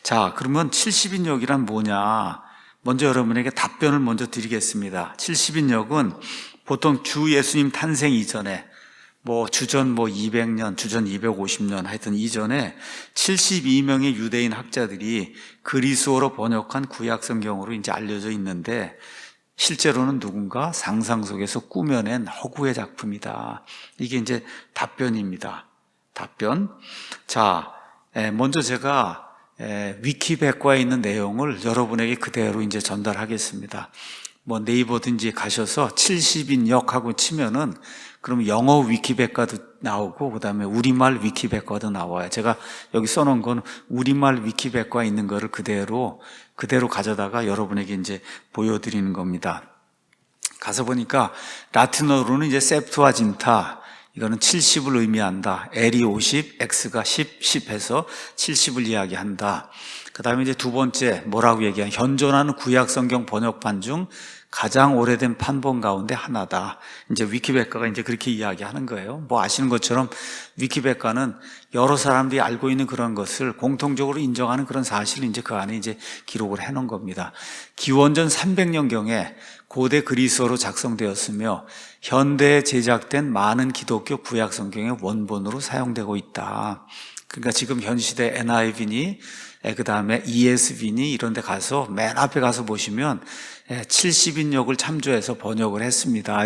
자, 그러면 70인역이란 뭐냐? 먼저 여러분에게 답변을 먼저 드리겠습니다. 70인역은 보통 주 예수님 탄생 이전에 주전 200년, 주전 250년 하여튼 이전에 72명의 유대인 학자들이 그리스어로 번역한 구약 성경으로 이제 알려져 있는데 실제로는 누군가 상상 속에서 꾸며낸 허구의 작품이다. 이게 이제 답변입니다. 답변. 자, 먼저 제가 위키백과에 있는 내용을 여러분에게 그대로 이제 전달하겠습니다. 네이버든지 가셔서 70인역 하고 치면은 그럼 영어 위키백과도 나오고 그다음에 우리말 위키백과도 나와요. 제가 여기 써놓은 건 우리말 위키백과에 있는 거를 그대로 가져다가 여러분에게 이제 보여드리는 겁니다. 가서 보니까 라틴어로는 이제 septuaginta, 이거는 70을 의미한다. L이 50, X가 10 해서 70을 이야기한다. 그 다음에 이제 두 번째 뭐라고 얘기하냐. 현존하는 구약 성경 번역판 중 가장 오래된 판본 가운데 하나다. 이제 위키백과가 이제 그렇게 이야기하는 거예요. 아시는 것처럼 위키백과는 여러 사람들이 알고 있는 그런 것을 공통적으로 인정하는 그런 사실을 이제 그 안에 이제 기록을 해 놓은 겁니다. 기원전 300년경에 고대 그리스어로 작성되었으며 현대에 제작된 많은 기독교 구약 성경의 원본으로 사용되고 있다. 그러니까 지금 현 시대 NIV니 그 다음에 ESV니 이런 데 가서 맨 앞에 가서 보시면 70인역을 참조해서 번역을 했습니다.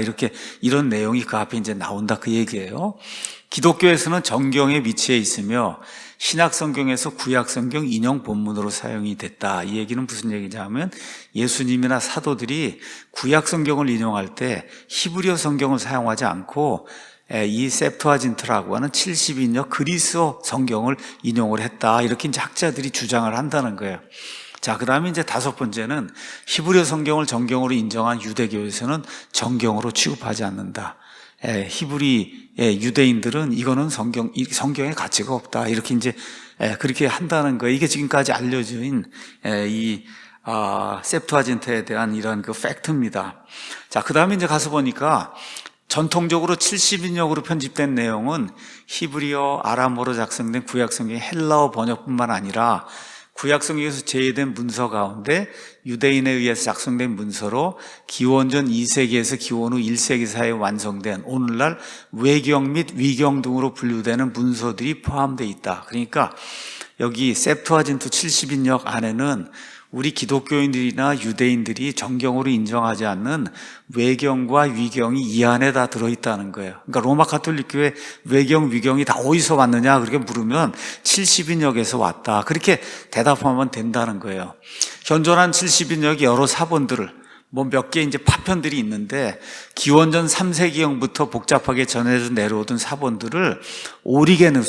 이런 내용이 그 앞에 이제 나온다 그 얘기예요. 기독교에서는 정경에 위치해 있으며 신약 성경에서 구약 성경 인용 본문으로 사용이 됐다. 이 얘기는 무슨 얘기냐면 예수님이나 사도들이 구약 성경을 인용할 때 히브리어 성경을 사용하지 않고 이 septuaginta라고 하는 70인역 그리스어 성경을 인용을 했다. 이렇게 이제 학자들이 주장을 한다는 거예요. 자, 그 다음에 이제 다섯 번째는 히브리어 성경을 정경으로 인정한 유대교에서는 정경으로 취급하지 않는다. 히브리 유대인들은 이거는 성경의 가치가 없다. 이렇게 이제 그렇게 한다는 거예요. 이게 지금까지 알려진 septuaginta에 대한 이런 그 팩트입니다. 자, 그 다음에 이제 가서 보니까 전통적으로 70인역으로 편집된 내용은 히브리어, 아람어로 작성된 구약 성경의 헬라어 번역뿐만 아니라 구약 성경에서 제외된 문서 가운데 유대인에 의해서 작성된 문서로 기원전 2세기에서 기원 후 1세기 사이에 완성된 오늘날 외경 및 위경 등으로 분류되는 문서들이 포함되어 있다. 그러니까 여기 septuaginta 70인역 안에는 우리 기독교인들이나 유대인들이 정경으로 인정하지 않는 외경과 위경이 이 안에 다 들어있다는 거예요. 그러니까 로마 가톨릭 교회 외경, 위경이 다 어디서 왔느냐 그렇게 물으면 70인역에서 왔다. 그렇게 대답하면 된다는 거예요. 현존한 70인역이 여러 사본들을 몇 개 이제 파편들이 있는데 기원전 3세기경부터 복잡하게 전해져 내려오던 사본들을 오리겐이라는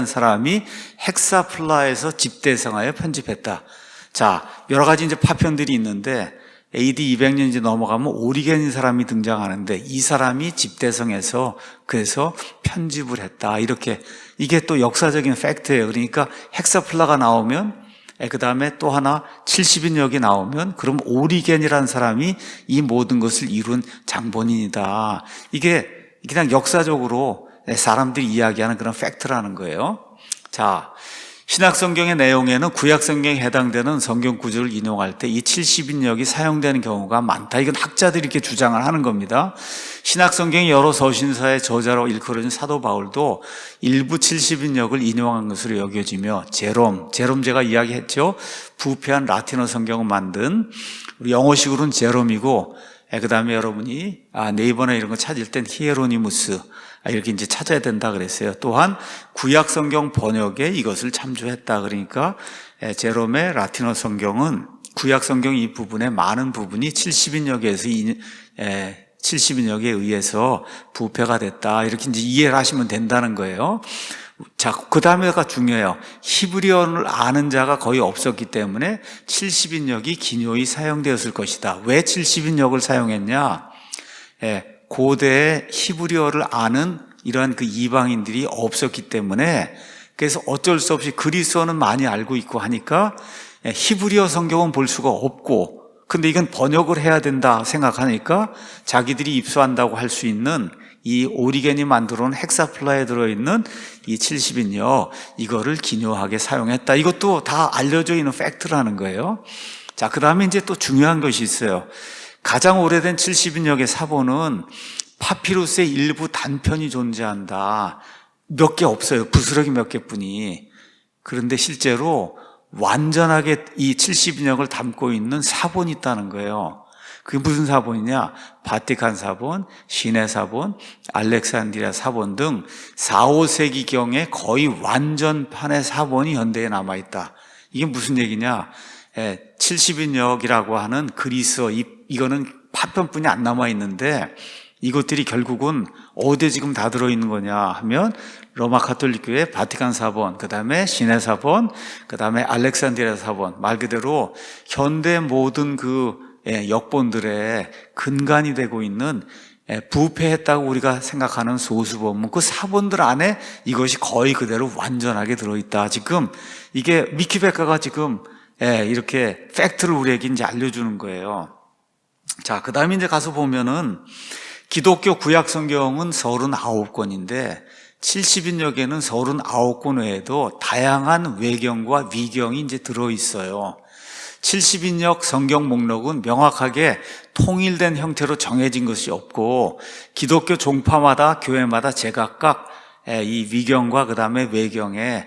사람이 헥사플라에서 집대성하여 편집했다. 자, 여러 가지 이제 파편들이 있는데 AD 200년 이제 넘어가면 오리겐인 사람이 등장하는데 이 사람이 집대성에서 그래서 편집을 했다. 이게 또 역사적인 팩트예요. 그러니까 헥사플라가 나오면 그 다음에 또 하나 70인역이 나오면 그럼 오리겐이라는 사람이 이 모든 것을 이룬 장본인이다. 이게 그냥 역사적으로 사람들이 이야기하는 그런 팩트라는 거예요. 자, 신약 성경의 내용에는 구약 성경에 해당되는 성경 구절을 인용할 때 이 70인역이 사용되는 경우가 많다. 이건 학자들이 이렇게 주장을 하는 겁니다. 신약 성경의 여러 서신서의 저자로 일컬어진 사도 바울도 일부 70인역을 인용한 것으로 여겨지며 제롬 제가 이야기했죠. 부패한 라틴어 성경을 만든 우리 영어식으로는 제롬이고 그 다음에 여러분이 네이버나 이런 거 찾을 땐 히에로니무스 이렇게 이제 찾아야 된다 그랬어요. 또한 구약 성경 번역에 이것을 참조했다. 그러니까 제롬의 라틴어 성경은 구약 성경 이 부분의 많은 부분이 70인역에 의해서 부패가 됐다. 이렇게 이제 이해를 하시면 된다는 거예요. 자, 그 다음에가 중요해요. 히브리어를 아는 자가 거의 없었기 때문에 70인역이 기묘히 사용되었을 것이다. 왜 70인역을 사용했냐? 고대의 히브리어를 아는 이러한 그 이방인들이 없었기 때문에 그래서 어쩔 수 없이 그리스어는 많이 알고 있고 하니까 히브리어 성경은 볼 수가 없고 근데 이건 번역을 해야 된다 생각하니까 자기들이 입수한다고 할 수 있는 이 오리겐이 만들어 놓은 헥사플라에 들어있는 이 70인역, 이거를 기묘하게 사용했다. 이것도 다 알려져 있는 팩트라는 거예요. 자, 그 다음에 이제 또 중요한 것이 있어요. 가장 오래된 70인역의 사본은 파피루스의 일부 단편이 존재한다. 몇 개 없어요. 부스러기 몇 개뿐이. 그런데 실제로 완전하게 이 70인역을 담고 있는 사본이 있다는 거예요. 그게 무슨 사본이냐? 바티칸 사본, 시내 사본, 알렉산드리아 사본 등 4, 5세기경에 거의 완전판의 사본이 현대에 남아있다. 이게 무슨 얘기냐? 70인역이라고 하는 그리스어, 이거는 파편뿐이 안 남아있는데 이것들이 결국은 어디에 지금 다 들어있는 거냐 하면 로마 가톨릭교회 바티칸 사본, 그 다음에 시내 사본, 그 다음에 알렉산드리아 사본, 말 그대로 현대 모든 그 역본들의 근간이 되고 있는 부패했다고 우리가 생각하는 소수본문, 그 사본들 안에 이것이 거의 그대로 완전하게 들어있다. 지금 이게 위키백과가 지금 이렇게 팩트를 우리에게 이제 알려주는 거예요. 자, 그 다음에 이제 가서 보면은 기독교 구약 성경은 39권인데 70인역에는 39권 외에도 다양한 외경과 위경이 이제 들어있어요. 70인역 성경 목록은 명확하게 통일된 형태로 정해진 것이 없고 기독교 종파마다 교회마다 제각각 이 위경과 그 다음에 외경에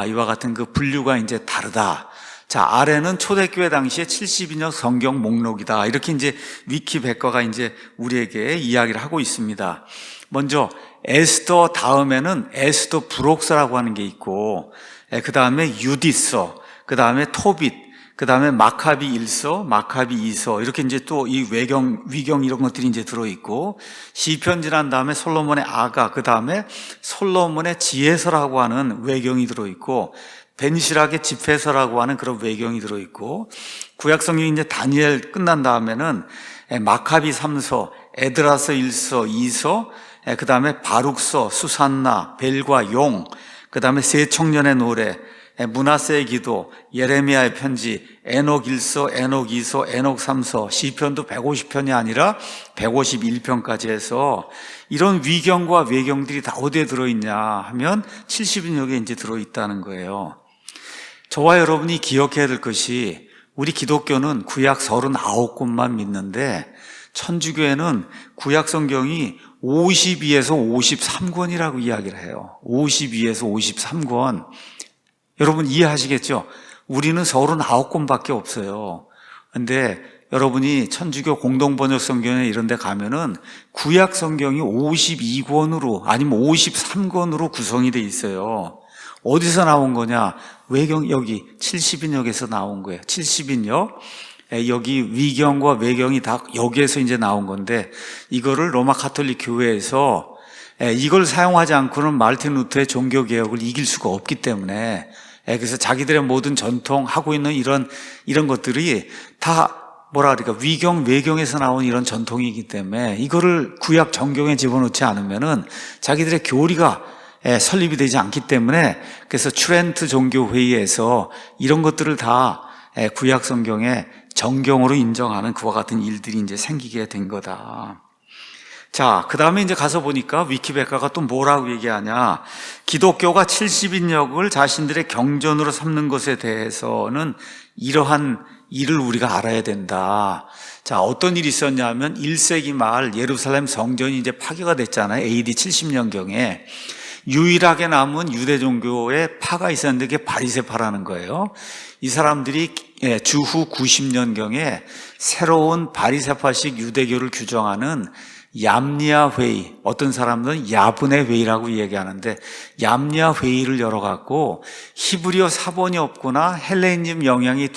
이와 같은 그 분류가 이제 다르다. 자, 아래는 초대교회 당시에 70인역 성경 목록이다. 이렇게 이제 위키백과가 이제 우리에게 이야기를 하고 있습니다. 먼저 에스더 다음에는 에스더 부록서라고 하는 게 있고, 그 다음에 유디서, 그 다음에 토빗, 그 다음에 마카비 1서, 마카비 2서, 이렇게 이제 또 이 위경 이런 것들이 이제 들어있고, 시편 지난 다음에 솔로몬의 아가, 그 다음에 솔로몬의 지혜서라고 하는 외경이 들어있고, 벤시락의 집회서라고 하는 그런 외경이 들어있고, 구약성경 이제 다니엘 끝난 다음에는 마카비 3서, 에드라서 1서, 2서, 그 다음에 바룩서, 수산나, 벨과 용, 그 다음에 세 청년의 노래, 므낫세의 기도, 예레미야의 편지, 에녹 1서, 에녹 2서, 에녹 3서, 시편도 150편이 아니라 151편까지 해서 이런 위경과 외경들이 다 어디에 들어있냐 하면 70인역에 이제 들어있다는 거예요. 저와 여러분이 기억해야 될 것이 우리 기독교는 구약 39권만 믿는데 천주교회는 구약 성경이 52에서 53권이라고 이야기를 해요. 52에서 53권. 여러분 이해하시겠죠? 우리는 39권밖에 없어요. 근데 여러분이 천주교 공동번역 성경에 이런 데 가면은 구약 성경이 52권으로 아니면 53권으로 구성이 돼 있어요. 어디서 나온 거냐? 외경 여기 70인역에서 나온 거예요. 70인역. 여기 위경과 외경이 다 여기에서 이제 나온 건데 이거를 로마 가톨릭 교회에서 이걸 사용하지 않고는 마르틴 루터의 종교 개혁을 이길 수가 없기 때문에 그래서 자기들의 모든 전통 하고 있는 이런 것들이 다 뭐라 그럴까 위경 외경에서 나온 이런 전통이기 때문에 이거를 구약 정경에 집어넣지 않으면은 자기들의 교리가 설립이 되지 않기 때문에 그래서 트렌트 종교 회의에서 이런 것들을 다 구약 성경에 정경으로 인정하는 그와 같은 일들이 이제 생기게 된 거다. 자, 그 다음에 이제 가서 보니까 위키백과가 또 뭐라고 얘기하냐. 기독교가 70인역을 자신들의 경전으로 삼는 것에 대해서는 이러한 일을 우리가 알아야 된다. 자, 어떤 일이 있었냐면 1세기 말 예루살렘 성전이 이제 파괴가 됐잖아요. AD 70년경에. 유일하게 남은 유대 종교의 파가 있었는데 그게 바리새파라는 거예요. 이 사람들이 주후 90년경에 새로운 바리새파식 유대교를 규정하는 얌리아 회의, 어떤 사람들은 야분의 회의라고 얘기하는데 얌리아 회의를 열어갖고 히브리어 사본이 없거나 헬레니즘 영향이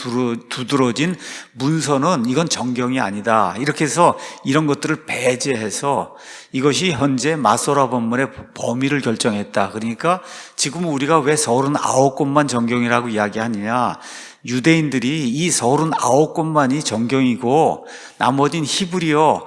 두드러진 문서는 이건 정경이 아니다. 이렇게 해서 이런 것들을 배제해서 이것이 현재 마소라 본문의 범위를 결정했다. 그러니까 지금 우리가 왜 39권만 정경이라고 이야기하느냐. 유대인들이 이 39권만이 정경이고 나머지는 히브리어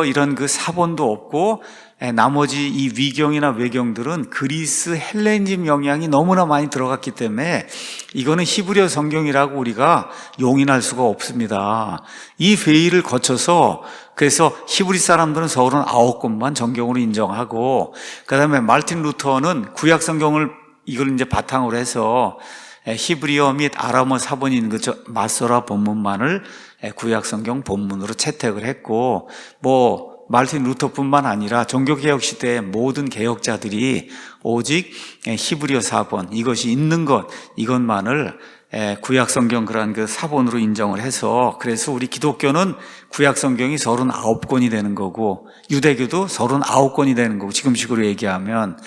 이런 그 사본도 없고 나머지 이 위경이나 외경들은 그리스 헬레니즘 영향이 너무나 많이 들어갔기 때문에 이거는 히브리어 성경이라고 우리가 용인할 수가 없습니다. 이 회의를 거쳐서 그래서 히브리 사람들은 서울은 9권만 정경으로 인정하고, 그 다음에 마르틴 루터는 구약 성경을 이걸 이제 바탕으로 해서 히브리어 및 아람어 사본인 그 마소라 본문만을 구약 성경 본문으로 채택을 했고, 마르틴 루터뿐만 아니라 종교개혁 시대의 모든 개혁자들이 오직 히브리어 사본, 이것이 있는 것, 이것만을 구약 성경 그런 그 사본으로 인정을 해서, 그래서 우리 기독교는 구약 성경이 39권이 되는 거고, 유대교도 39권이 되는 거고, 지금식으로 얘기하면,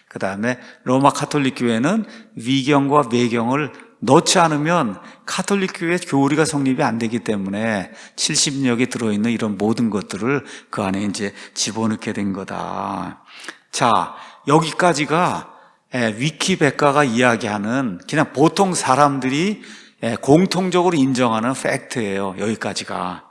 그 다음에 로마 카톨릭 교회는 위경과 외경을 넣지 않으면 카톨릭 교회 교리가 성립이 안 되기 때문에 70력에 들어있는 이런 모든 것들을 그 안에 이제 집어넣게 된 거다. 자, 여기까지가 위키백과가 이야기하는 그냥 보통 사람들이 공통적으로 인정하는 팩트예요. 여기까지가.